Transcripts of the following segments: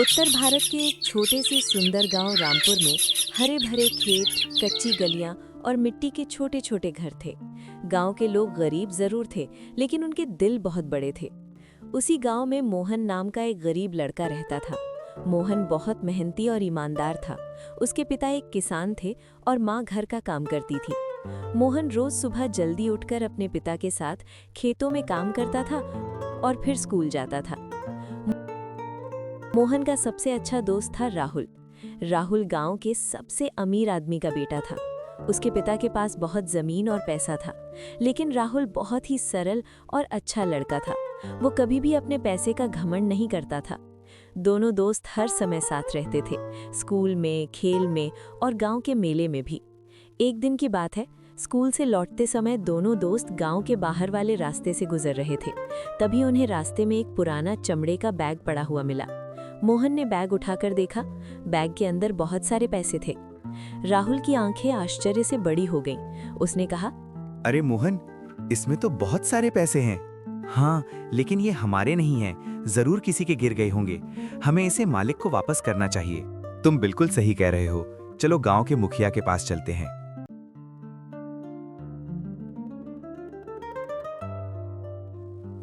उत्तर भारत के एक छोटे से सुंदर गांव रामपुर में हरे भरे खेत, कच्ची गलियां और मिट्टी के छोटे छोटे घर थे। गांव के लोग गरीब जरूर थे, लेकिन उनके दिल बहुत बड़े थे। उसी गांव में मोहन नाम का एक गरीब लड़का रहता था। मोहन बहुत मेहनती और ईमानदार था। उसके पिता एक किसान थे और माँ घर का काम करती थी। मोहन रोज सुबह जल्दी उठकर अपने पिता के साथ खेतों में काम करता था और फिर स्कूल जाता था। मोहन का सबसे अच्छा दोस्त था राहुल। राहुल गांव के सबसे अमीर आदमी का बेटा था। उसके पिता के पास बहुत जमीन और पैसा था, लेकिन राहुल बहुत ही सरल और अच्छा लड़का था। वो कभी भी अपने पैसे का घमंड नहीं करता था। दोनों दोस्त हर समय साथ रहते थे, स्कूल में, खेल में और गांव के मेले में भी। एक दिन की बात है, स्कूल से लौटते समय दोनों दोस्त गांव के बाहर वाले रास्ते से गुजर रहे थे। तभी उन्हें रास्ते में एक पुराना चमड़े का बैग पड़ा हुआ मिला। मोहन ने बैग उठाकर देखा। बैग के अंदर बहुत सारे पैसे थे। राहुल की आंखें आश्चर्य से बड़ी हो गईं। उसने कहा, अरे मोहन, इसमें तो बहुत सारे पैसे हैं। हाँ, लेकिन ये हमारे नहीं हैं, जरूर किसी के गिर गए होंगे। हमें इसे मालिक को वापस करना चाहिए। तुम बिल्कुल सही कह रहे हो। चलो गांव के मुखिया के पास चलते हैं।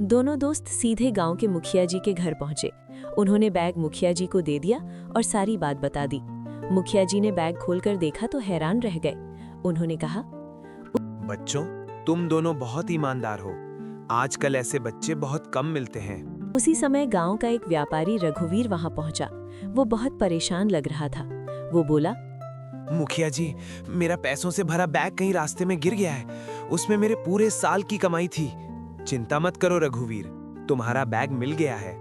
दोनों दोस्त सीधे गांव के मुखिया जी के घर पहुंचे। उन्होंने बैग मुखिया जी को दे दिया और सारी बात बता दी। मुखिया जी ने बैग खोलकर देखा तो हैरान रह गए। उन्होंने कहा, बच्चों, तुम दोनों बहुत ईमानदार हो। आजकल ऐसे बच्चे बहुत कम मिलते हैं। उसी समय गांव का एक व्यापारी रघुवीर वहां पहुंचा। वो बहुत परेशान लग रहा था। वो बोला, मुखिया जी, मेरा पैसों से भरा बैग कहीं रास्ते में गिर गया है। उसमें मेरे पूरे साल की कमाई थी। चिंता मत करो रघुवीर, तुम्हारा बैग मिल गया है।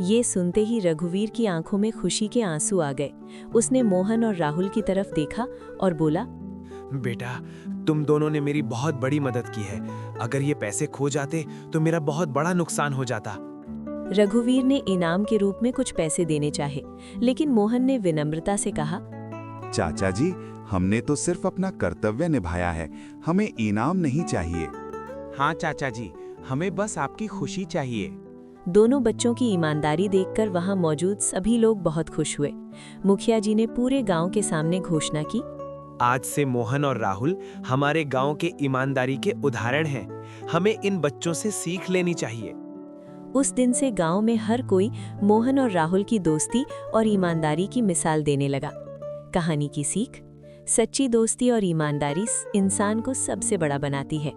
ये सुनते ही रघुवीर की आंखों में खुशी के आंसू आ गए। उसने मोहन और राहुल की तरफ देखा और बोला, बेटा, तुम दोनों ने मेरी बहुत बड़ी मदद की है। अगर ये पैसे खो जाते तो मेरा बहुत बड़ा नुकसान हो जाता। रघुवीर ने इनाम के रूप में कुछ पैसे देने चाहे, लेकिन मोहन ने विनम्रता से कहा, चाचा जी, हमने तो सिर्फ अपना कर्तव्य निभाया है, हमें इनाम नहीं चाहिए। हाँ चाचा जी, हमें बस आपकी खुशी चाहिए। दोनों बच्चों की ईमानदारी देखकर वहां मौजूद सभी लोग बहुत खुश हुए। मुखिया जी ने पूरे गांव के सामने घोषणा की, आज से मोहन और राहुल हमारे गांव के ईमानदारी के उदाहरण हैं। हमें इन बच्चों से सीख लेनी चाहिए। उस दिन से गांव में हर कोई मोहन और राहुल की दोस्ती और ईमानदारी की मिसाल देने लगा। कहानी की सीख: सच्ची दोस्ती और ईमानदारी इंसान को सबसे बड़ा बनाती है।